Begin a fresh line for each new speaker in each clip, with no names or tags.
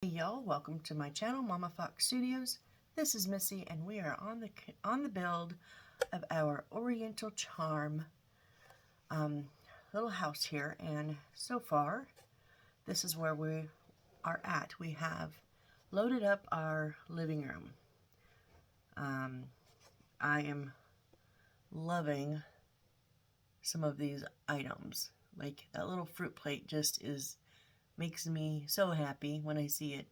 Hey y'all, welcome to my channel, Mama Fox Studios. This is Missy, and we are on the build of our Oriental Charm little house here. And so far, this is where we are at. We have loaded up our living room. I am loving some of these items. Like that little fruit plate just makes me so happy when I see it.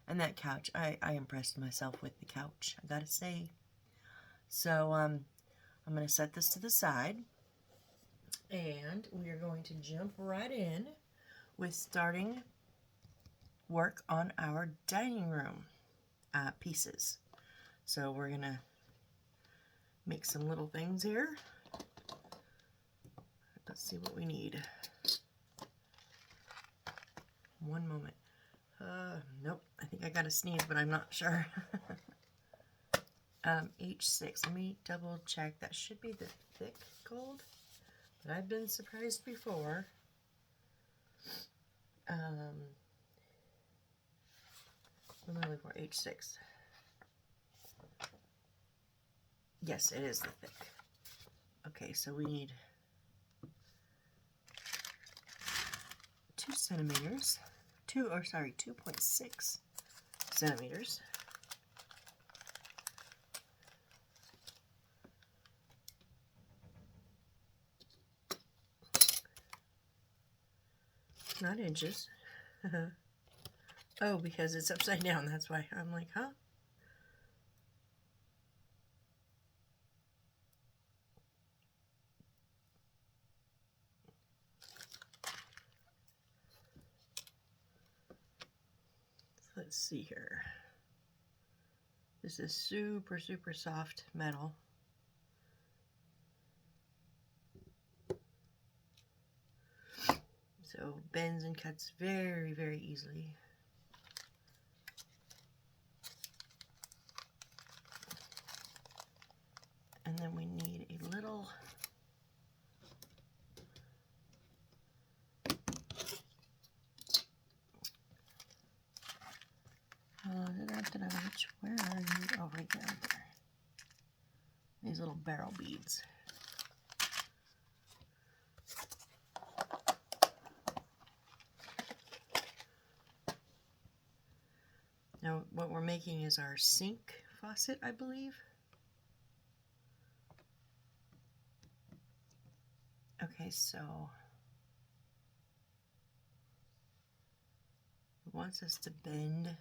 And that couch, I impressed myself with the couch, I gotta say. So I'm going to set this to the side, and we are going to jump right in with starting work on our dining room pieces. So we're going to make some little things here. Let's see what we need. One moment. Nope, I think I got a sneeze, but I'm not sure. H6, let me double check. That should be the thick gold, but I've been surprised before. What am I looking for? H6. Yes, it is the thick. Okay, so we need 2 centimeters. 2.6 centimeters. Not inches. Oh, because it's upside down, that's why. I'm like, huh? Let's see here. This is super, super soft metal. So bends and cuts very, very easily. And then we need a little where are you? Oh, right there. These little barrel beads. Now, what we're making is our sink faucet, I believe. Okay, so it wants us to bend.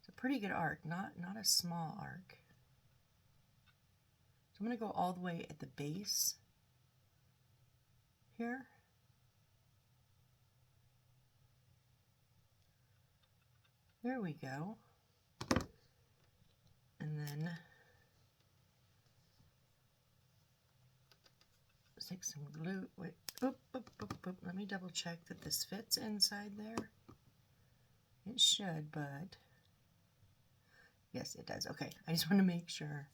It's a pretty good arc, not a small arc. So I'm going to go all the way at the base here. There we go. And then stick some glue. Wait, oop. Let me double check that this fits inside there. It should, but yes, it does. Okay, I just want to make sure.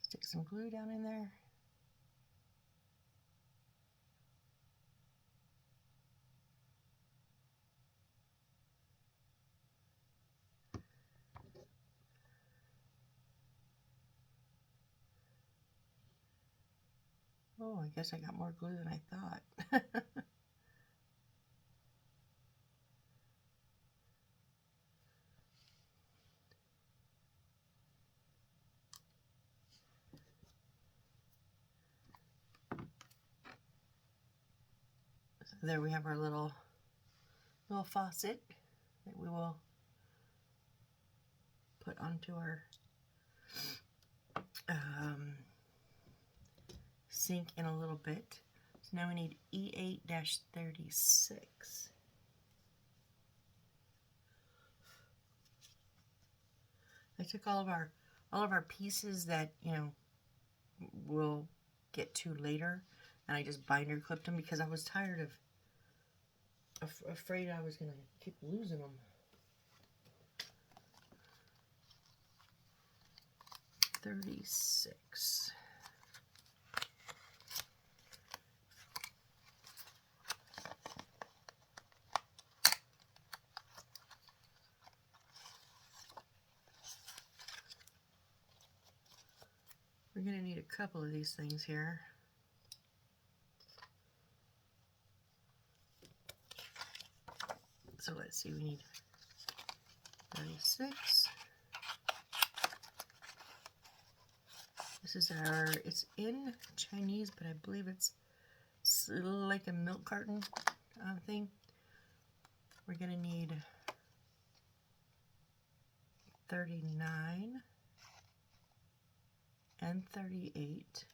Stick some glue down in there. Oh, I guess I got more glue than I thought. So there we have our little faucet that we will put onto our sink in a little bit. So now we need E8-36. I took all of our pieces that, you know, we'll get to later, and I just binder clipped them because I was tired of afraid I was gonna keep losing them. 36. We're going to need a couple of these things here. So let's see, we need 36. This is it's in Chinese, but I believe it's like a milk carton thing. We're going to need 39 and 38.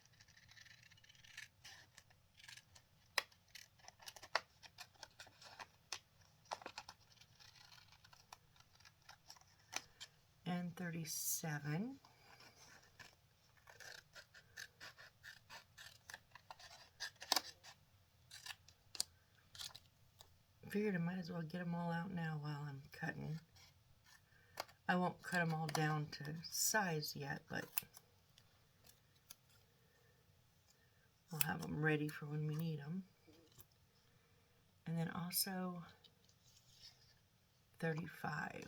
And 37. Figured I might as well get them all out now while I'm cutting. I won't cut them all down to size yet, but we'll have them ready for when we need them. And then also 35.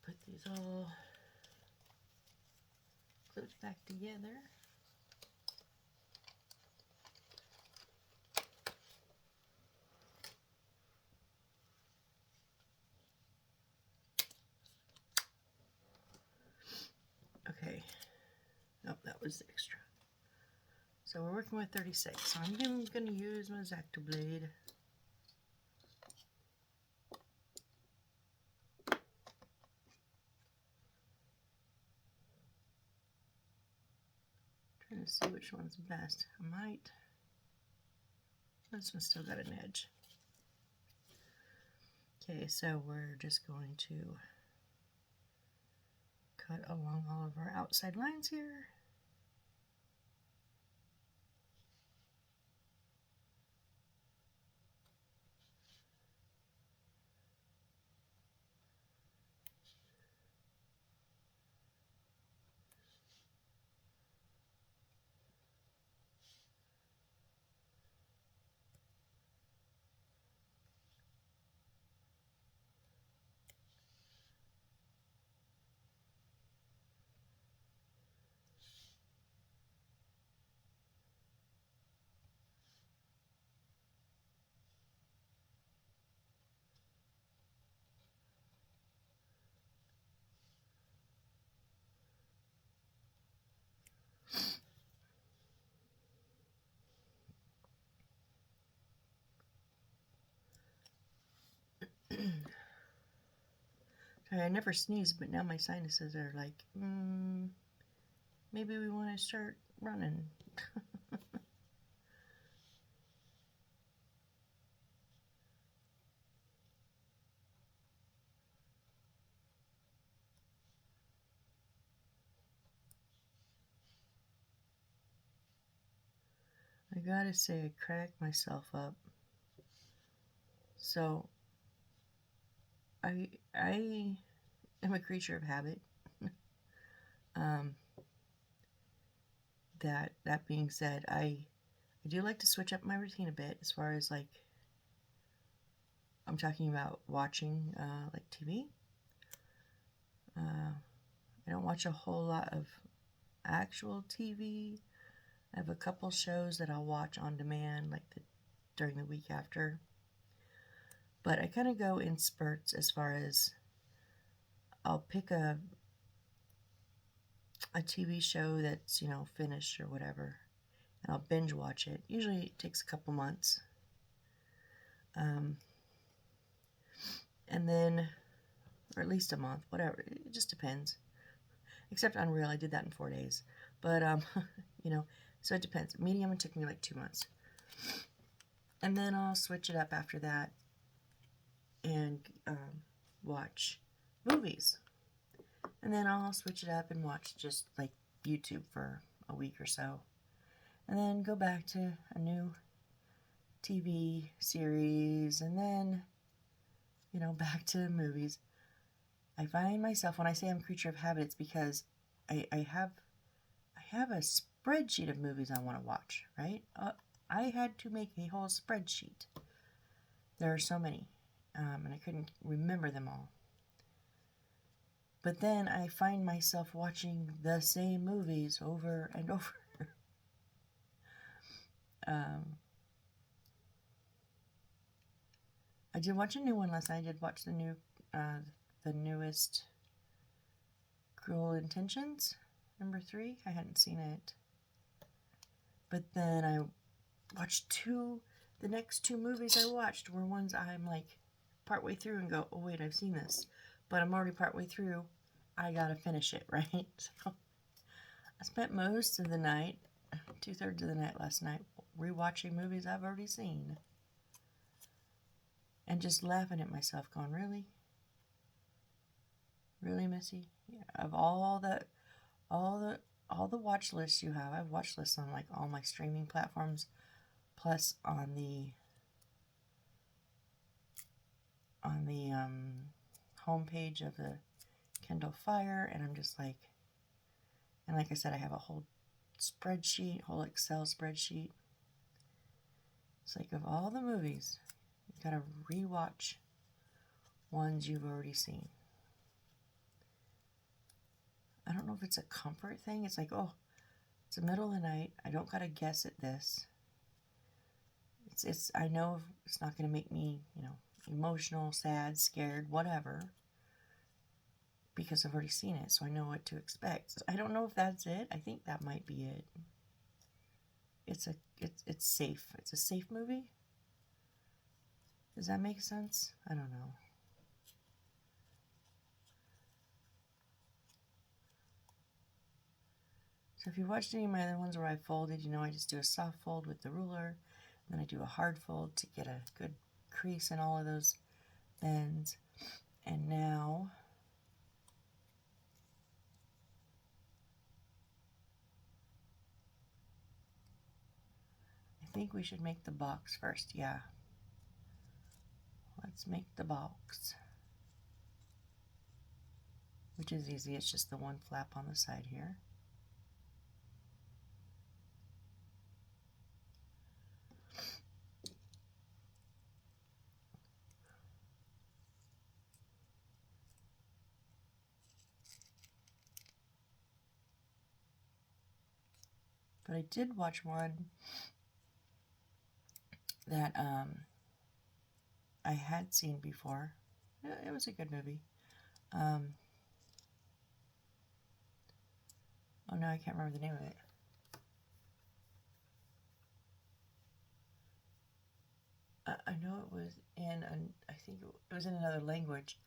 Put these all glued back together. Okay. Nope, that was extra. So we're working with 36. So I'm going to use my X-Acto blade. Trying to see which one's best. This one's still got an edge. Okay, so we're just going to cut along all of our outside lines here. I never sneeze, but now my sinuses are like, maybe we want to start running. I gotta say, I cracked myself up. So, I am a creature of habit. That being said, I do like to switch up my routine a bit as far as like I'm talking about watching like TV. I don't watch a whole lot of actual TV. I have a couple shows that I'll watch on demand like during the week after. But I kind of go in spurts as far as I'll pick a TV show that's, finished or whatever, and I'll binge watch it. Usually it takes a couple months. And then, or at least a month, whatever. It just depends. Except Unreal, I did that in 4 days. But, so it depends. Medium, it took me like 2 months. And then I'll switch it up after that and watch movies. And then I'll switch it up and watch just like YouTube for a week or so, and then go back to a new TV series, and then, back to movies. I find myself, when I say I'm a creature of habit, it's because I have a spreadsheet of movies I want to watch, right? I had to make a whole spreadsheet. There are so many, and I couldn't remember them all. But then I find myself watching the same movies over and over. I did watch a new one last night. I did watch the newest Cruel Intentions, number 3. I hadn't seen it. But then I watched the next 2 movies I watched were ones I'm like partway through and go, oh wait, I've seen this. But I'm already partway through. I gotta finish it, right? So I spent most of the night, 2/3 of the night last night, rewatching movies I've already seen. And just laughing at myself, going, really? Really, Missy? Yeah, of all the watch lists you have, I have watch lists on like all my streaming platforms, plus on the homepage of the Kindle Fire, and I'm just like, and like I said, I have a whole spreadsheet, whole Excel spreadsheet. It's like, of all the movies, you gotta rewatch ones you've already seen. I don't know if it's a comfort thing. It's like, oh, it's the middle of the night. I don't gotta guess at this. I know it's not gonna make me, emotional, sad, scared, whatever, because I've already seen it, so I know what to expect. I don't know if that's it. I think that might be it. It's safe. It's a safe movie. Does that make sense? I don't know. So if you watched any of my other ones where I folded, I just do a soft fold with the ruler, and then I do a hard fold to get a good crease in all of those ends. And now I think we should make the box first. Yeah. Let's make the box, which is easy. It's just the one flap on the side here. But I did watch one that I had seen before. It was a good movie. Oh no, I can't remember the name of it. I know it was I think it was in another language.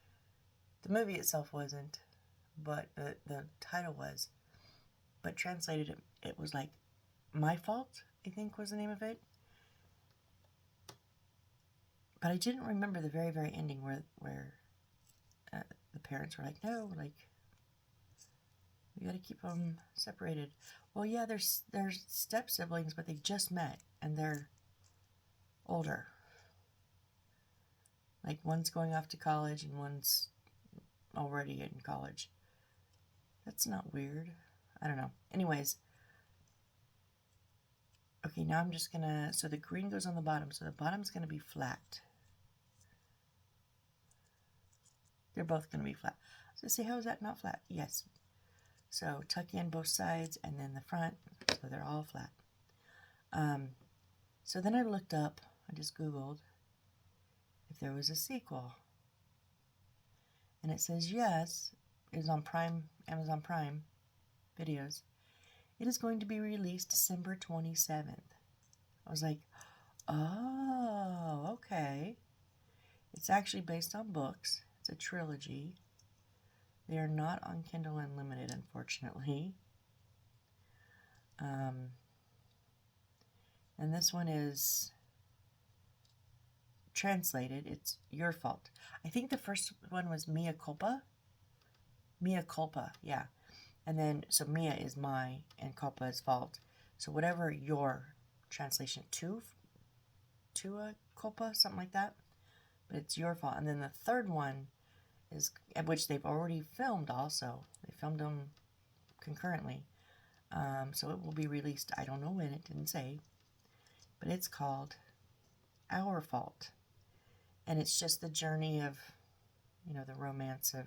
The movie itself wasn't, but the title was. But translated, it was like My Fault, I think was the name of it. But I didn't remember the very, very ending where the parents were like, no, like, we gotta keep them separated. Well, yeah, they're step siblings, but they just met, and they're older. Like, one's going off to college, and one's already in college. That's not weird. I don't know. Anyways. Okay, now I'm just gonna, so the green goes on the bottom, so the bottom's gonna be flat. They're both gonna be flat. So say, how is that not flat? Yes. So tuck in both sides and then the front, so they're all flat. So then I looked up, I just Googled if there was a sequel. And it says yes, it was on Amazon Prime Videos. It is going to be released December 27th. I was like, oh, okay. It's actually based on books. It's a trilogy. They are not on Kindle Unlimited, unfortunately. And this one is translated. It's Your Fault. I think the first one was Mea Culpa. Mea Culpa, yeah. And then, so Mia is my, and culpa is fault. So whatever your translation to a culpa, something like that. But it's your fault. And then the third one is, which they've already filmed also. They filmed them concurrently. So it will be released, I don't know when, it didn't say. But it's called Our Fault. And it's just the journey of, you know, the romance of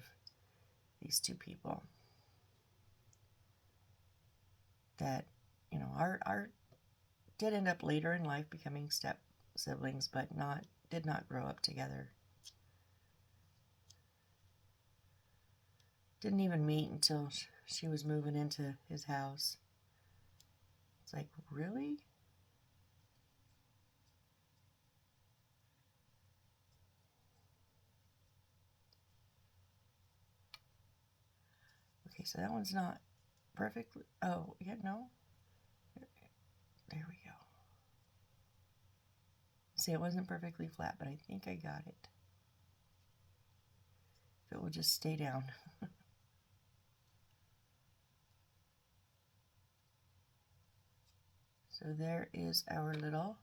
these two people. That, you know, are did end up later in life becoming step siblings, but did not grow up together. Didn't even meet until she was moving into his house. It's like, really? Okay, so that one's not perfectly... Oh, yeah, no. There we go. See, it wasn't perfectly flat, but I think I got it. If it will just stay down. So there is our little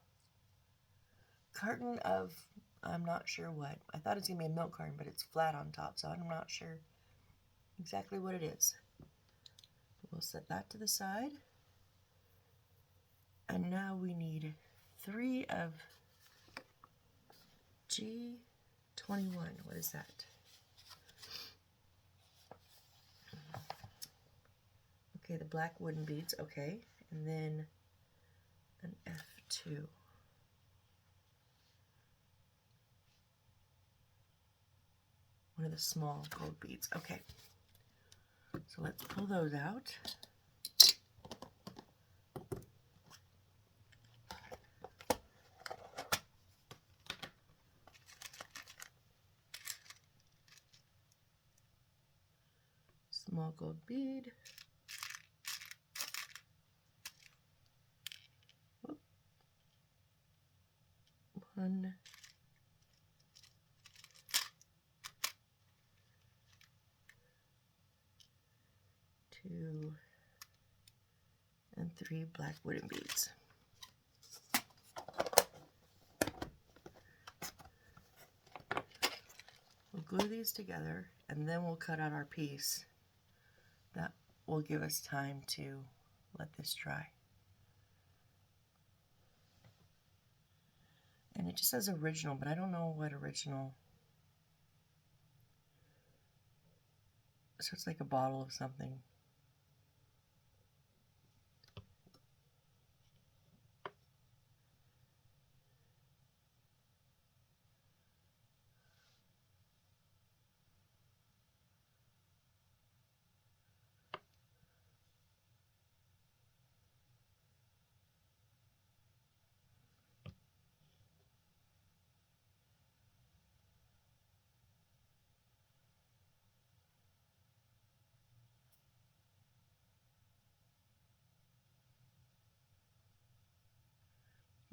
carton of, I'm not sure what. I thought it was going to be a milk carton, but it's flat on top, so I'm not sure exactly what it is. We'll set that to the side. And now we need 3 of G21. What is that? Okay, the black wooden beads. Okay. And then an F2. One of the small gold beads. Okay. So let's pull those out. Small gold bead. Whoop. 1, 2, and 3 black wooden beads. We'll glue these together, and then we'll cut out our piece. That will give us time to let this dry. And it just says original, but I don't know what original. So it's like a bottle of something.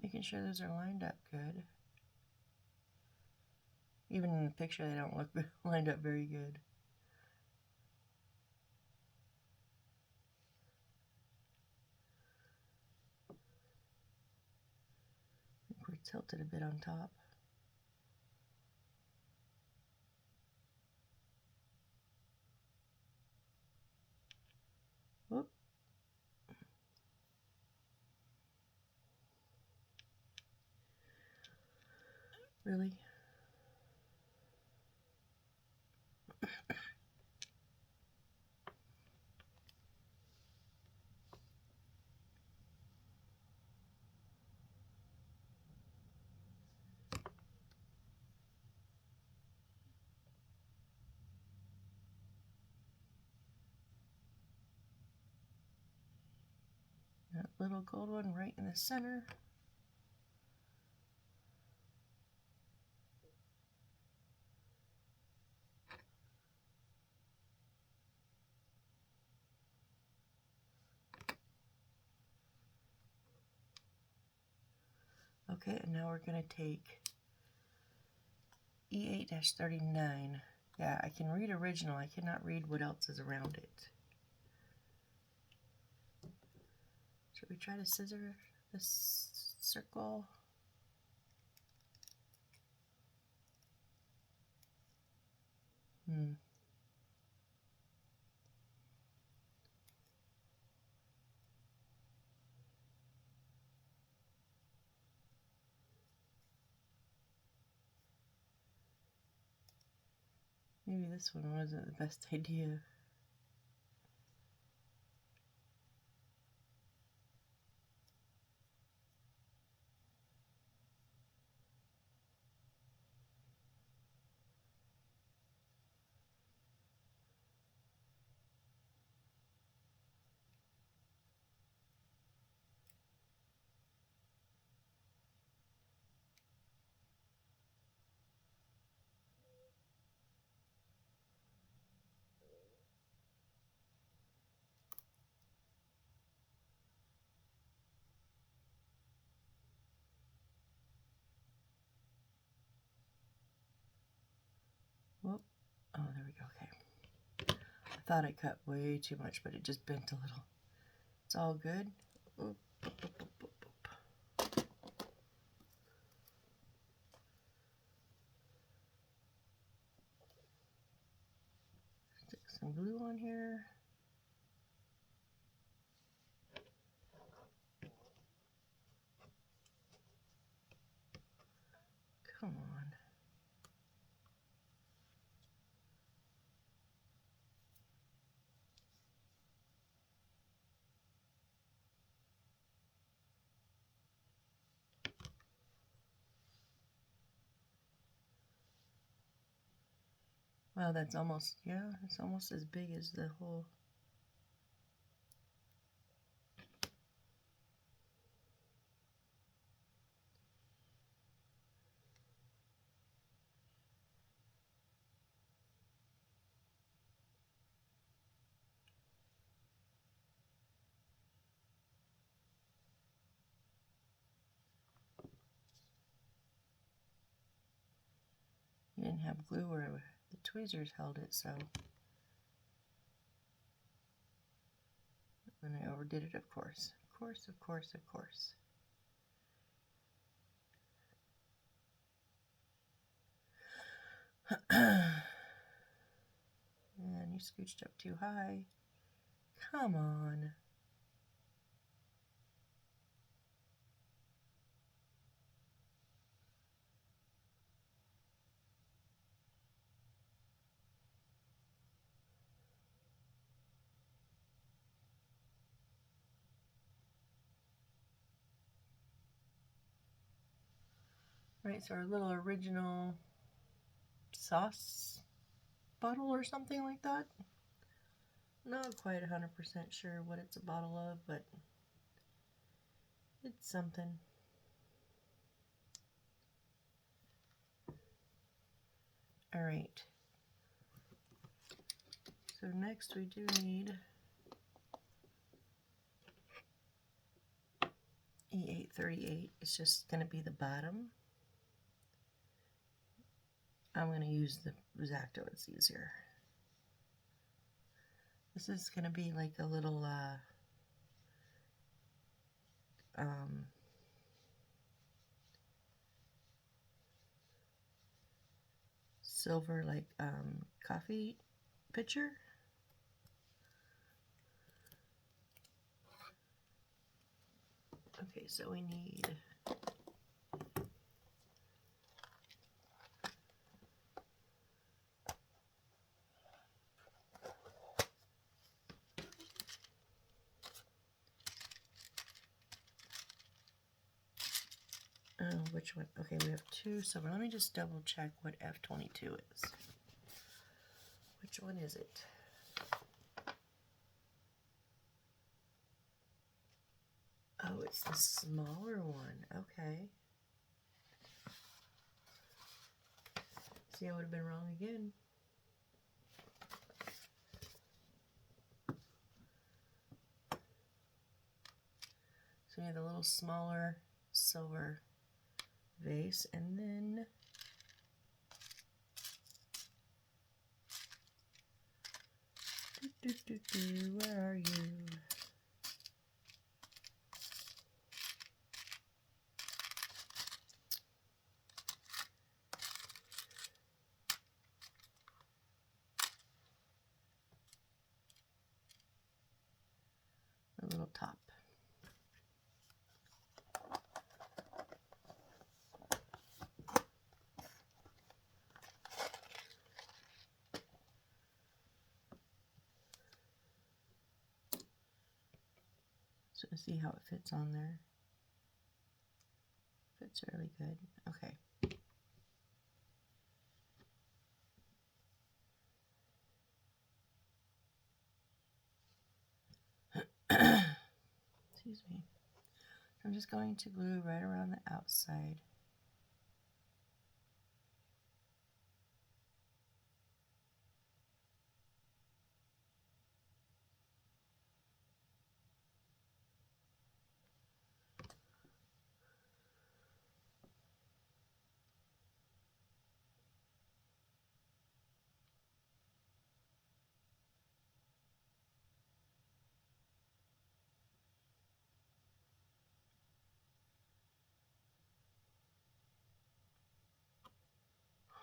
Making sure those are lined up good. Even in the picture, they don't look lined up very good. I think we're tilted a bit on top. Whoop. Really? That little gold one right in the center. Okay, and now we're going to take E8-39. Yeah, I can read original. I cannot read what else is around it. Should we try to scissor this circle? Maybe this one wasn't the best idea. Whoop. Oh, there we go. Okay. I thought I cut way too much, but it just bent a little. It's all good. Oop, oop, oop, oop, oop, oop. Stick some glue on here. Come on. Wow, that's almost, yeah, it's almost as big as the whole. You didn't have glue where the tweezers held it, so. And I overdid it, of course. Of course, of course, of course. And you scooched up too high. Come on. Right, so our little original sauce bottle or something like that. Not quite 100% sure what it's a bottle of, but it's something. All right. So next we do need E838. It's just going to be the bottom. I'm going to use the X-Acto, it's easier. This is going to be like a little silver like coffee pitcher. Okay, so we need which one? Okay, we have two silver. Let me just double check what F22 is. Which one is it? Oh, it's the smaller one. Okay. See, I would have been wrong again. So we have the little smaller silver vase, and then where are you? top. So see how it fits on there. Fits really good. Okay. Excuse me. I'm just going to glue right around the outside.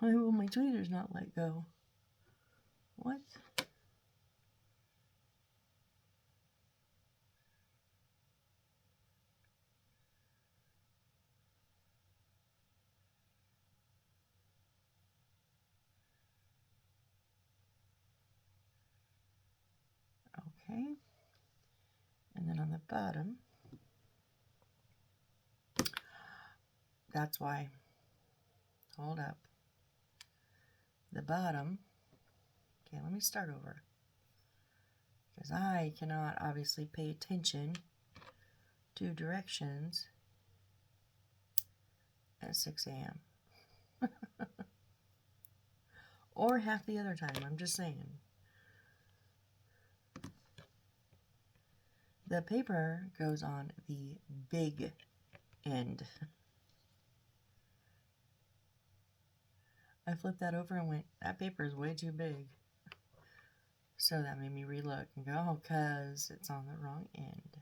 Why will my tweezers not let go? What? Okay. And then on the bottom, that's why, hold up. The bottom, okay, let me start over. Because I cannot obviously pay attention to directions at 6 a.m. or half the other time, I'm just saying. The paper goes on the big end. I flipped that over and went, that paper is way too big. So that made me relook and go, oh, because it's on the wrong end.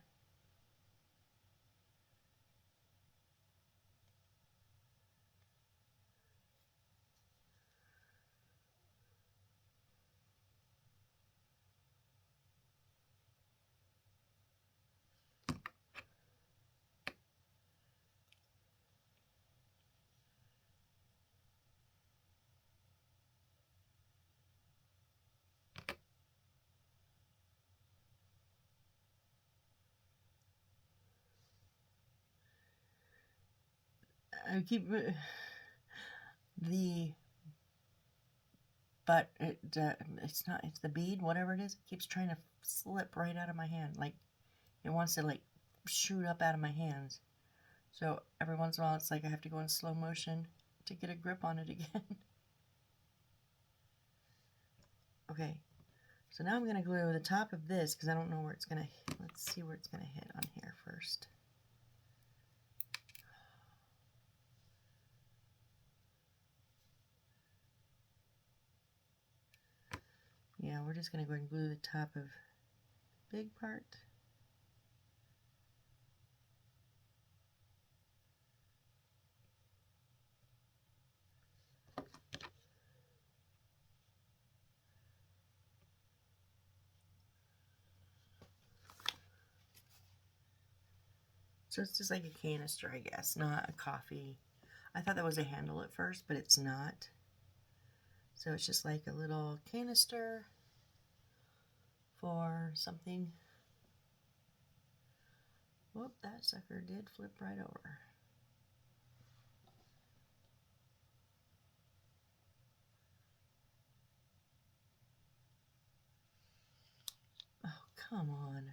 I keep but it's not, it's the bead, whatever it is, it keeps trying to slip right out of my hand. Like, it wants to, like, shoot up out of my hands. So every once in a while, it's like I have to go in slow motion to get a grip on it again. Okay, so now I'm going to glue the top of this, because I don't know where it's going to, let's see where it's going to hit on here first. Yeah, we're just going to go ahead and glue the top of big part. So it's just like a canister, I guess, not a coffee. I thought that was a handle at first, but it's not. So it's just like a little canister for something. Whoop, that sucker did flip right over. Oh, come on.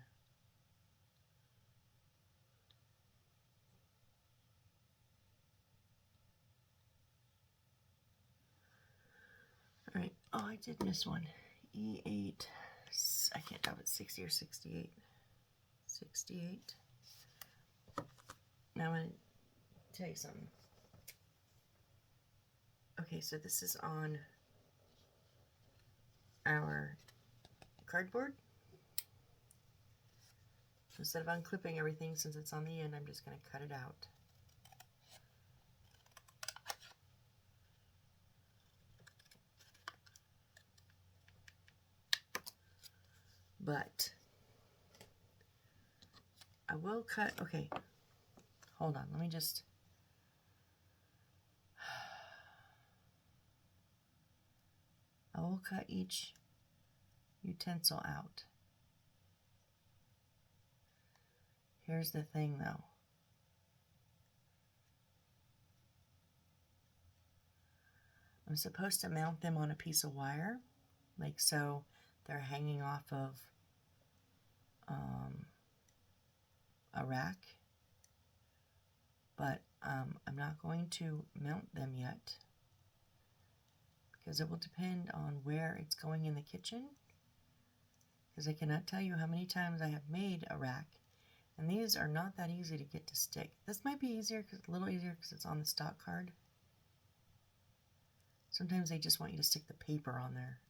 All right. Oh, I did miss one. E8. I can't tell if it's 60 or 68. 68. Now I'm going to tell you something. Okay, so this is on our cardboard. So instead of unclipping everything, since it's on the end, I'm just going to cut it out. But I will cut, okay, hold on, let me just, I will cut each utensil out. Here's the thing though. I'm supposed to mount them on a piece of wire, like so they're hanging off of a rack, but I'm not going to mount them yet because it will depend on where it's going in the kitchen, because I cannot tell you how many times I have made a rack, and these are not that easy to get to stick. This might be easier, a little easier because it's on the stock card. Sometimes they just want you to stick the paper on there.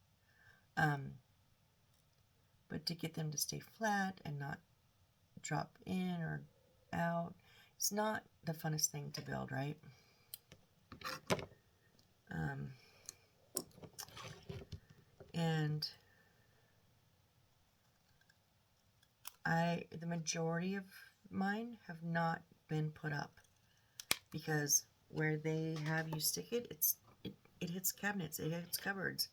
But to get them to stay flat and not drop in or out, it's not the funnest thing to build, right? And the majority of mine have not been put up because where they have you stick it, it hits cabinets, it hits cupboards.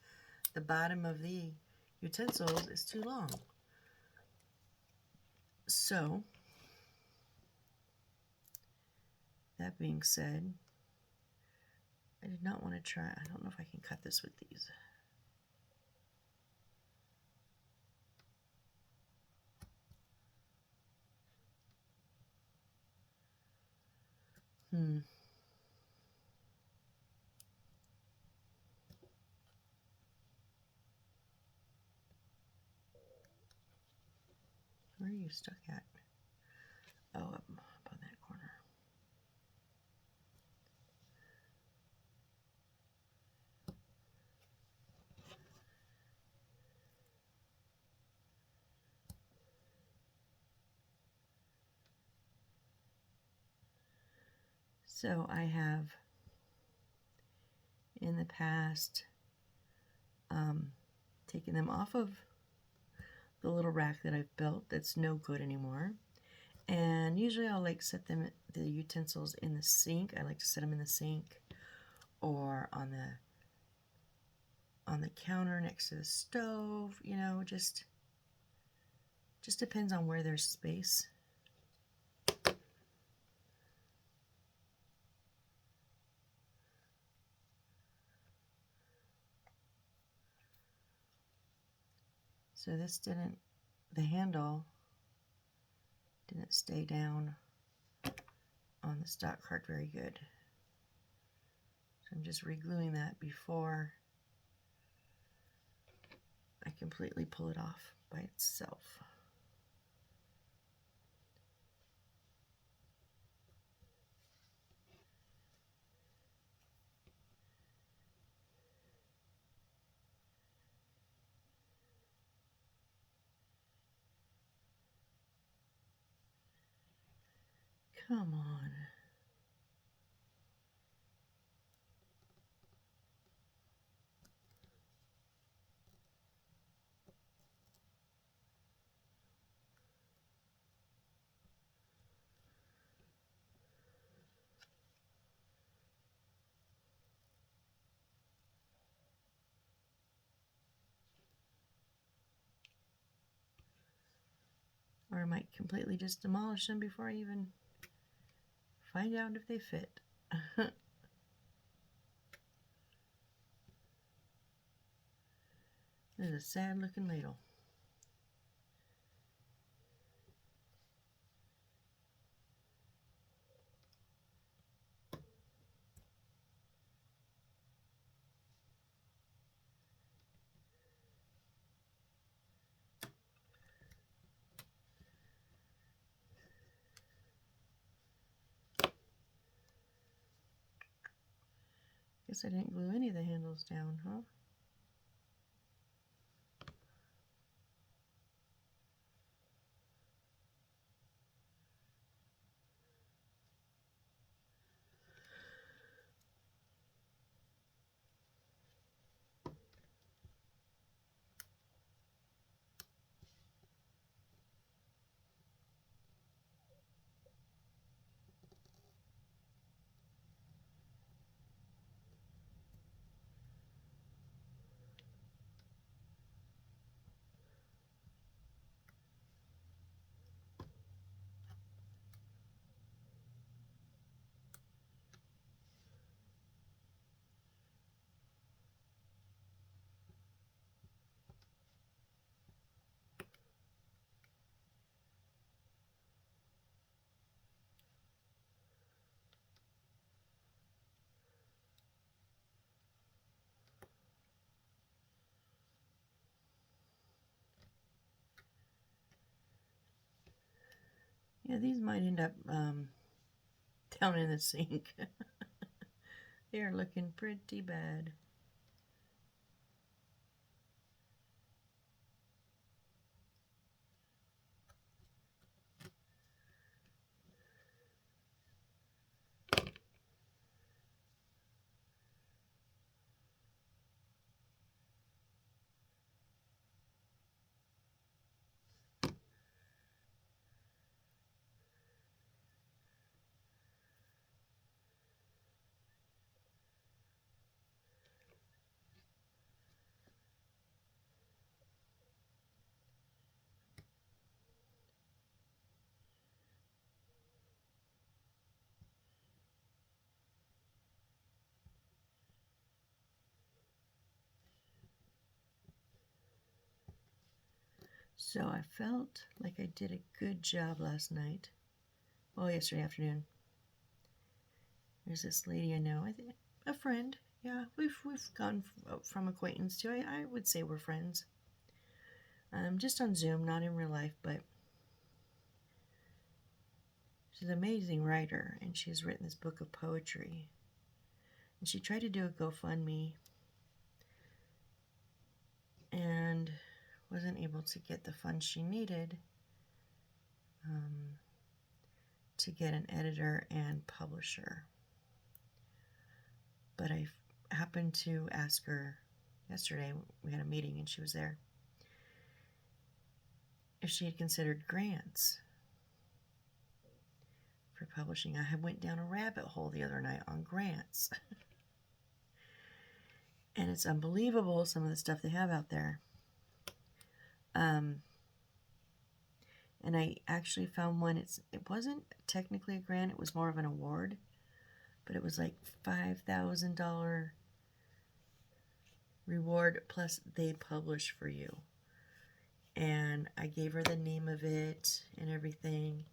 The bottom of the utensils is too long. So, that being said, I did not want to try, I don't know if I can cut this with these. Where are you stuck at? Oh, up on that corner. So I have in the past taken them off of the little rack that I've built that's no good anymore. And usually I'll like set them, the utensils, in the sink. I like to set them in the sink or on the counter next to the stove, you know, just depends on where there's space. So this didn't, the handle didn't stay down on the stock card very good. So I'm just re-gluing that before I completely pull it off by itself. Come on. Or I might completely just demolish them before I even find out if they fit. This is a sad looking ladle. Guess I didn't glue any of the handles down, huh? Yeah, these might end up down in the sink. They're looking pretty bad. So I felt like I did a good job last night. Well, yesterday afternoon. There's this lady I know, I think a friend. Yeah, we've gone from acquaintance to I would say we're friends. Just on Zoom, not in real life, but she's an amazing writer, and she's written this book of poetry. And she tried to do a GoFundMe and wasn't able to get the funds she needed to get an editor and publisher. But I happened to ask her yesterday, we had a meeting and she was there, if she had considered grants for publishing. I had went down a rabbit hole the other night on grants. And it's unbelievable, some of the stuff they have out there. And I actually found one, it wasn't technically a grant, it was more of an award, but it was like $5,000 reward plus they publish for you. And I gave her the name of it and everything,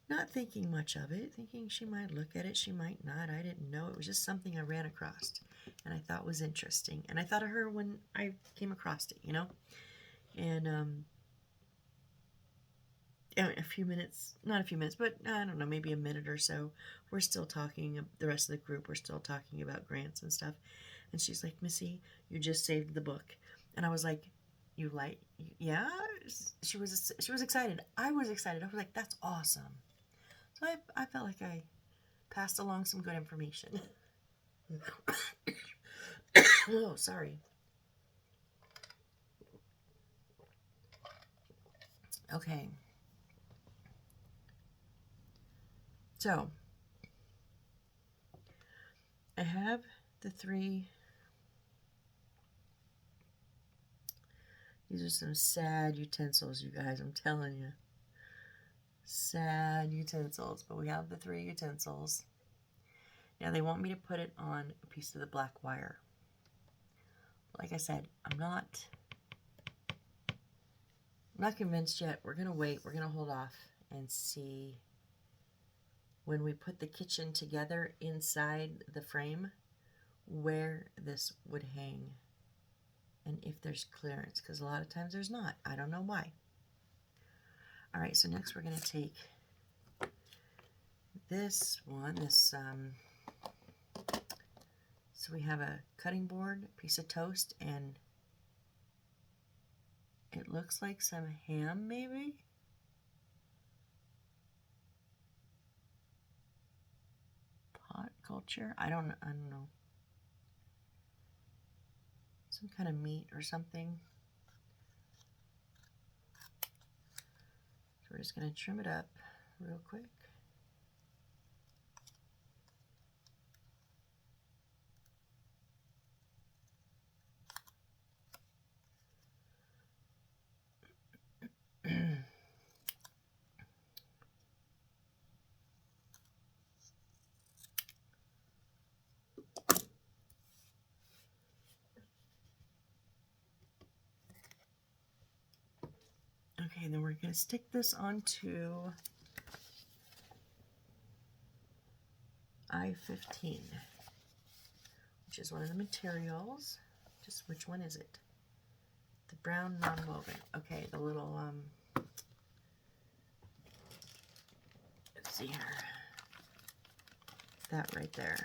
not thinking much of it, thinking she might look at it, she might not, I didn't know. It was just something I ran across and I thought was interesting. And I thought of her when I came across it, you know? And a few minutes, not a few minutes, but I don't know, maybe a minute or so, we're still talking, the rest of the group, we're still talking about grants and stuff. And she's like, Missy, you just saved the book. And I was like, you like, yeah? She was excited. I was excited. I was like, that's awesome. So I felt like I passed along some good information. Oh, sorry. Okay. So, I have the three. These are some sad utensils, you guys, I'm telling you. Sad utensils, but we have the three utensils. Now they want me to put it on a piece of the black wire. Like I said, I'm not convinced yet. We're going to wait. We're going to hold off and see when we put the kitchen together inside the frame where this would hang and if there's clearance, because a lot of times there's not. I don't know why. All right, so next we're going to take this one, so we have a cutting board, a piece of toast, and it looks like some ham, maybe? Pot culture? I don't know. Some kind of meat or something. So we're just going to trim it up real quick. Okay, and then we're going to stick this onto I-15, which is one of the materials. Just which one is it? The brown non-woven. Okay, the little see here. That right there.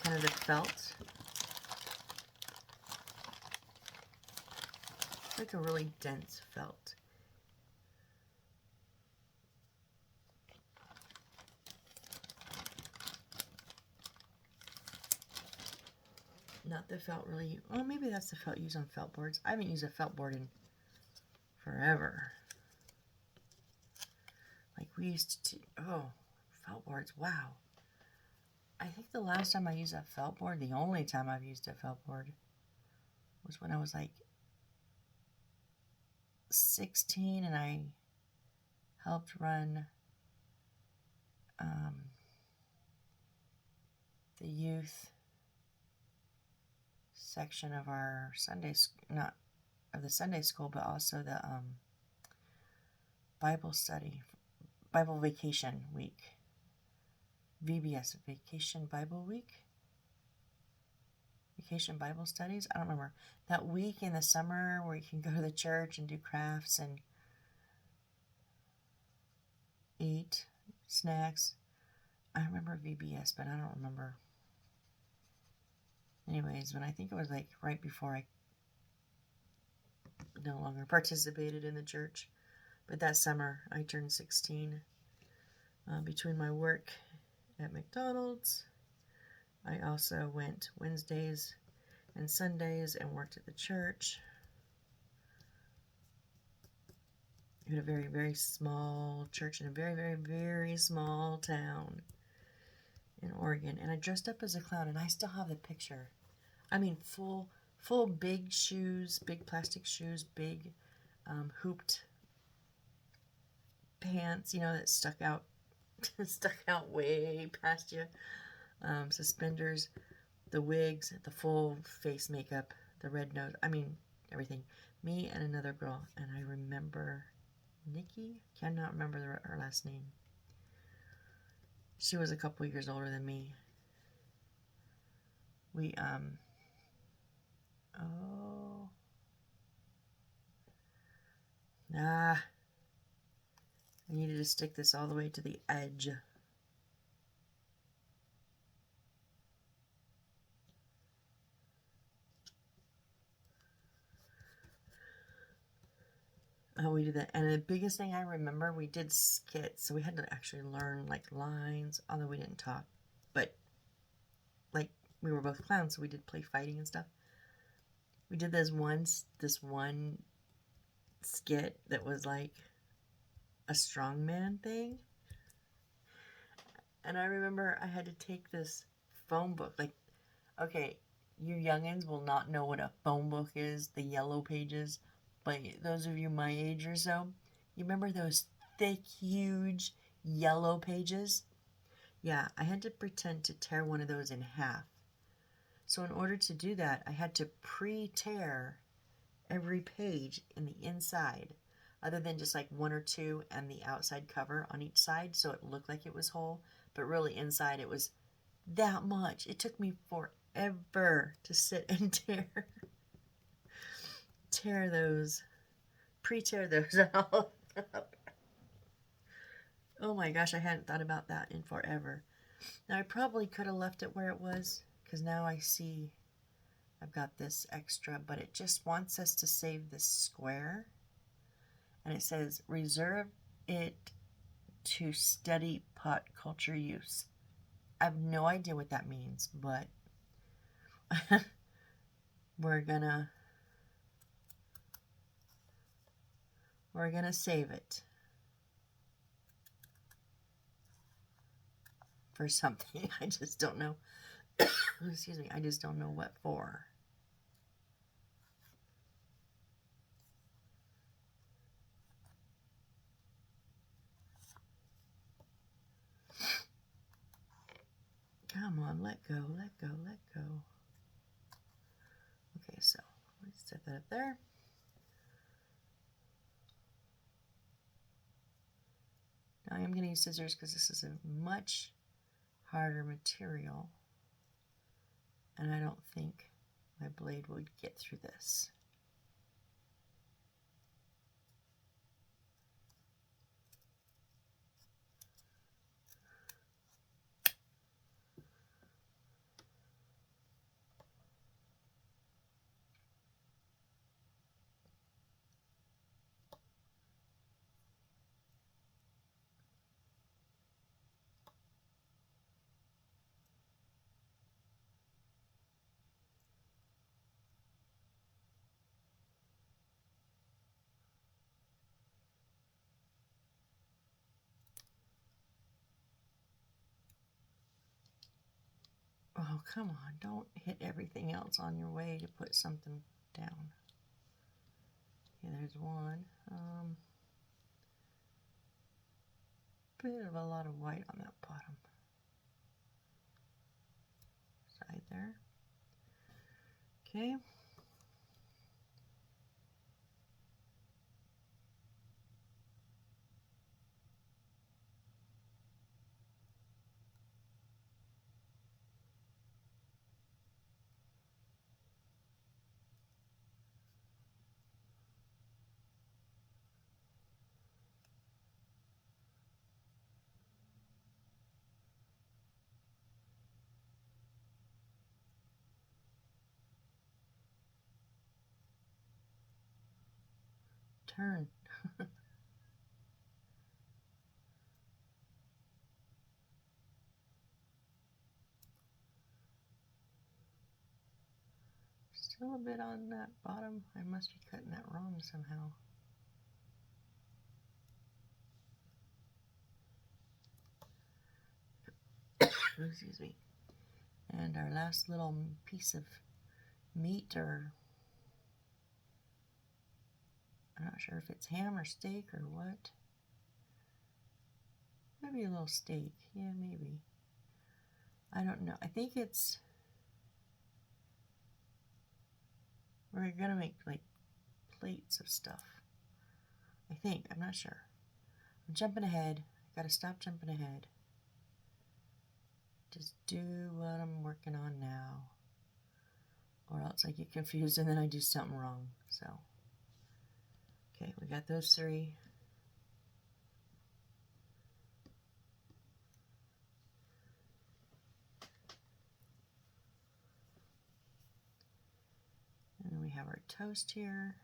Kind of the felt. It's like a really dense felt. Not the felt really, well, maybe that's the felt used on felt boards. I haven't used a felt board in forever. Like we used to, oh, felt boards, wow. I think the last time I used a felt board, the only time I've used a felt board, was when I was like 16 and I helped run the youth section of our Sunday, not of the Sunday school, but also the Bible study, Bible vacation week, VBS, Vacation Bible Week, Vacation Bible Studies, I don't remember, that week in the summer where you can go to the church and do crafts and eat snacks. I remember VBS, but I don't remember. Anyways, when I think it was like right before I no longer participated in the church. But that summer, I turned 16. Between my work at McDonald's, I also went Wednesdays and Sundays and worked at the church. We had a very, very small church in a very, very, very small town in Oregon. And I dressed up as a clown, and I still have the picture. I mean, full big shoes, big plastic shoes, big hooped pants, you know, that stuck out way past you. Suspenders, the wigs, the full face makeup, the red nose. I mean, everything. Me and another girl, and I remember Nikki. Cannot remember her last name. She was a couple years older than me. We I needed to stick this all the way to the edge. Oh, we did that. And the biggest thing I remember, we did skits. So we had to actually learn like lines, although we didn't talk. But like we were both clowns, so we did play fighting and stuff. We did this one skit that was like a strongman thing. And I remember I had to take this phone book. Like, okay, you youngins will not know what a phone book is, the yellow pages. But those of you my age or so, you remember those thick, huge yellow pages? Yeah, I had to pretend to tear one of those in half. So in order to do that, I had to pre-tear every page in the inside, other than just like one or two and the outside cover on each side, so it looked like it was whole, but really inside it was that much. It took me forever to sit and tear those, pre-tear those out. Oh my gosh, I hadn't thought about that in forever. Now I probably could have left it where it was, because now I see I've got this extra, but it just wants us to save this square. And it says, reserve it to study pot culture use. I have no idea what that means, but we're gonna save it for something. I just don't know. Excuse me, I just don't know what for. Come on, let go, let go, let go. Okay, so let's set that up there. Now I am going to use scissors because this is a much harder material, and I don't think my blade would get through this. Oh, come on, don't hit everything else on your way to put something down. Okay, there's one. Bit of a lot of white on that bottom side there. Okay. Turn. Still a bit on that bottom. I must be cutting that wrong somehow. Excuse me. And our last little piece of meat, or I'm not sure if it's ham or steak or what. Maybe a little steak. Yeah, maybe. I don't know. I think it's, we're gonna make like plates of stuff. I think. I'm not sure. I'm jumping ahead. I gotta stop jumping ahead. Just do what I'm working on now, or else I get confused and then I do something wrong. So, okay, we got those three. And then we have our toast here.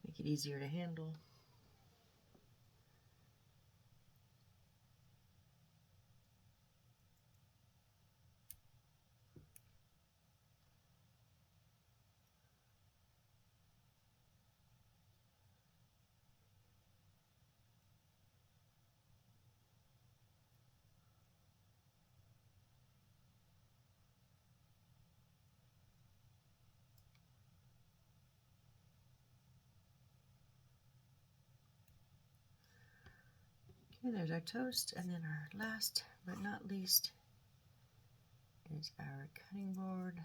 Make it easier to handle. Okay, there's our toast, and then our last but not least is our cutting board.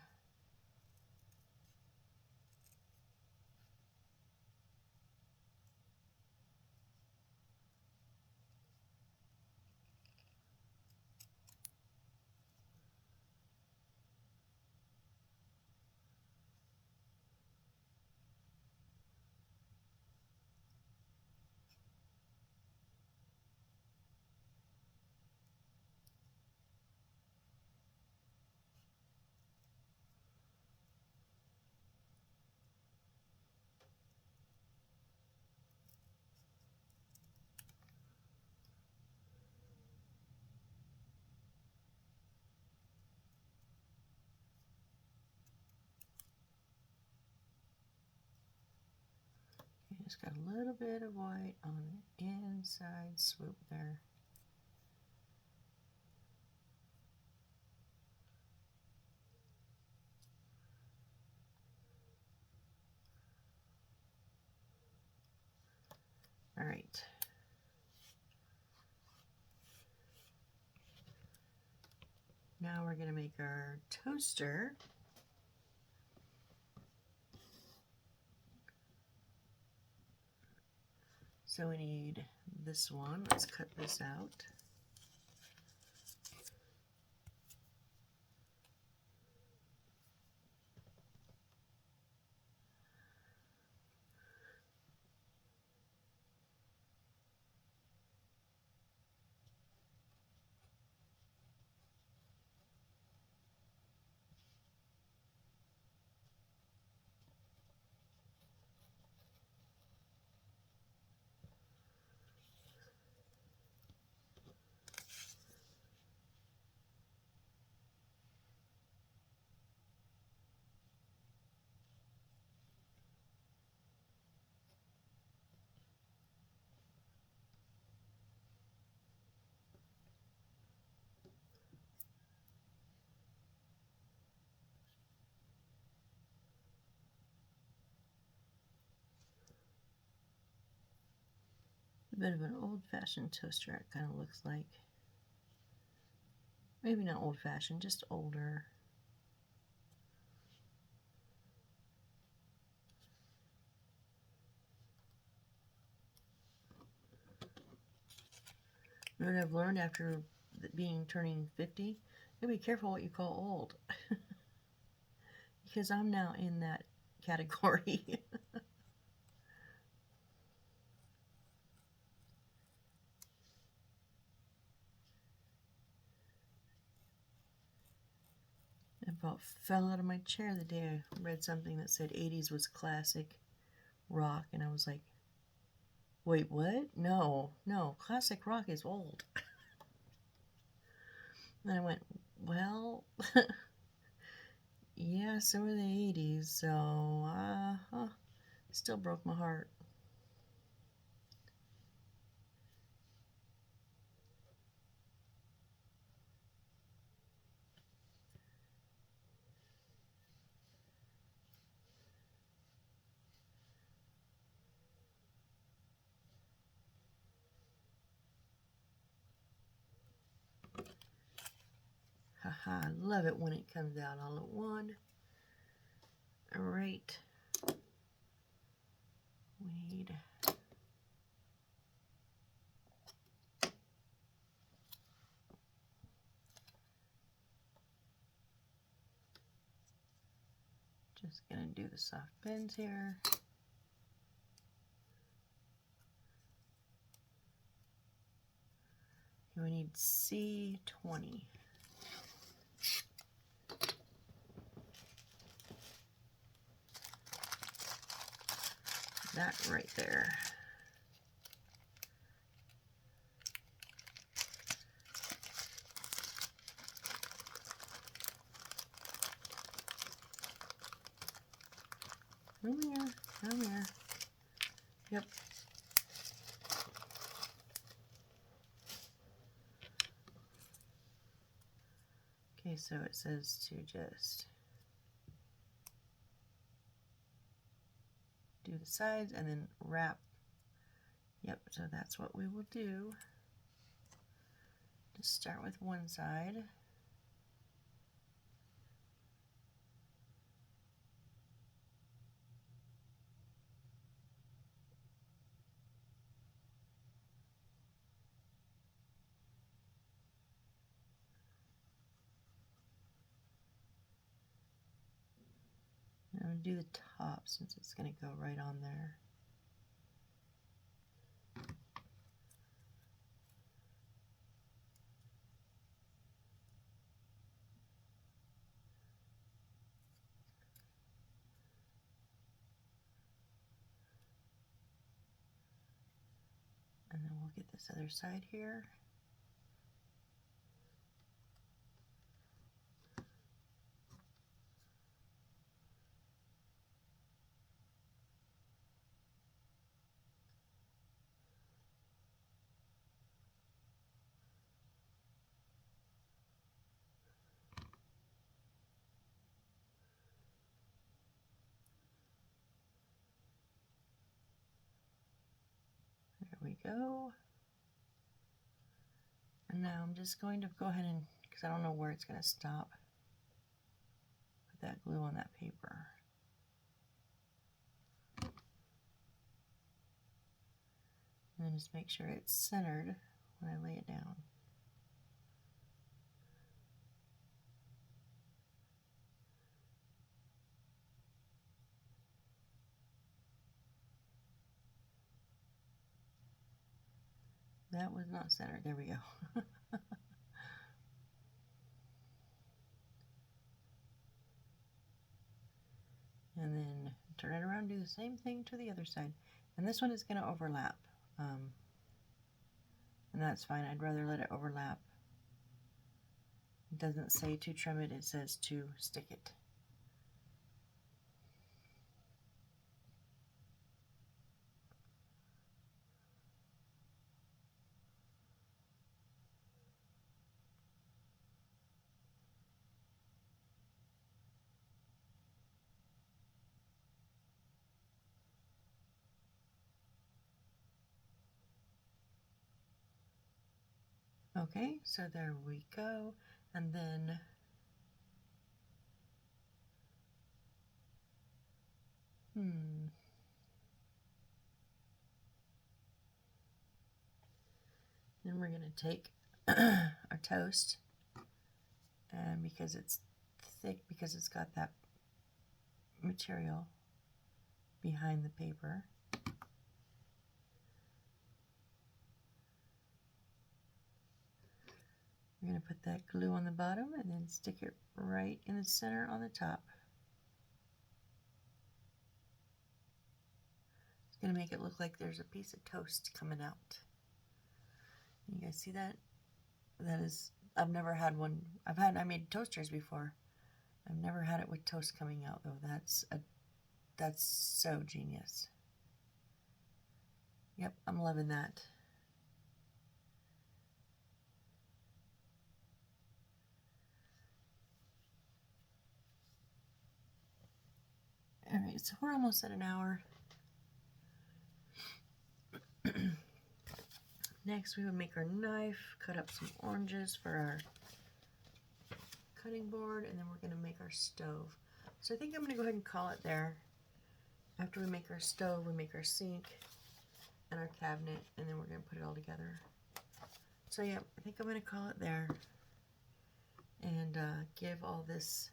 Okay, just got a little bit of white on the inside swoop there. All right. Now we're going to make our toaster. So we need this one. Let's cut this out. A bit of an old-fashioned toaster, it kind of looks like. Maybe not old-fashioned, just older. What I've learned after turning 50, you gotta be careful what you call old. Because I'm now in that category. I about fell out of my chair the day I read something that said 80s was classic rock, and I was like, wait, what? No, classic rock is old. And I went, well, yeah, so were the 80s, so still broke my heart. Haha, I love it when it comes out all at one. All right. We need just gonna do the soft pins here. And we need C20. That right there. Come here, come here. Yep. Okay, so it says to just do the sides and then wrap. Yep, so that's what we will do. Just start with one side. I'm going to do the top since it's going to go right on there. And then we'll get this other side here. There we go. And now I'm just going to go ahead and, because I don't know where it's going to stop, put that glue on that paper. And then just make sure it's centered when I lay it down. That was not centered. There we go. And then turn it around, do the same thing to the other side. And this one is going to overlap. And that's fine. I'd rather let it overlap. It doesn't say to trim it, it says to stick it. Okay, so there we go. And then then we're going to take our toast, and because it's thick, because it's got that material behind the paper, we're going to put that glue on the bottom and then stick it right in the center on the top. It's going to make it look like there's a piece of toast coming out. You guys see that? That is, I've never had one. I made toasters before. I've never had it with toast coming out though. That's so genius. Yep, I'm loving that. All right, so we're almost at an hour. Next, we would make our knife, cut up some oranges for our cutting board, and then we're going to make our stove. So I think I'm going to go ahead and call it there. After we make our stove, we make our sink and our cabinet, and then we're going to put it all together. So yeah, I think I'm going to call it there and give all this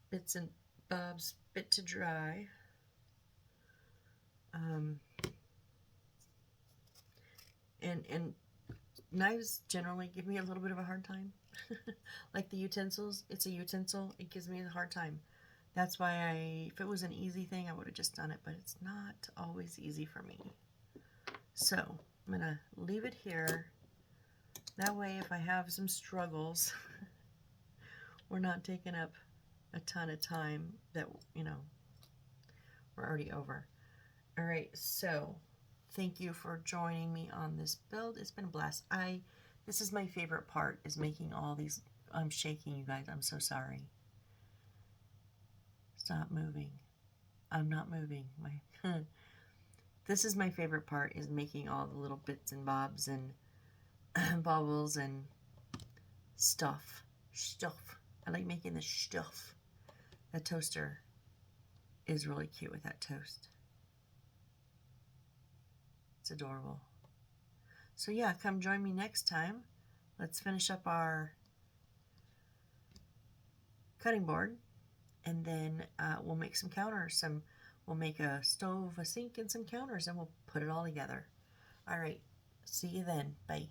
bits and bobs bit to dry. And knives generally give me a little bit of a hard time. Like the utensils, it's a utensil, it gives me a hard time. That's why if it was an easy thing, I would have just done it, but it's not always easy for me. So I'm gonna leave it here. That way, if I have some struggles, we're not taking up a ton of time that, you know, we're already over. All right, so thank you for joining me on this build. It's been a blast. This is my favorite part, is making all these. I'm shaking, you guys. I'm so sorry. Stop moving. I'm not moving. This is my favorite part, is making all the little bits and bobs and baubles and stuff. I like making the stuff. That toaster is really cute with that toast. It's adorable. So yeah, come join me next time. Let's finish up our cutting board, and then we'll make some counters. We'll make a stove, a sink, and some counters, and we'll put it all together. All right, see you then. Bye.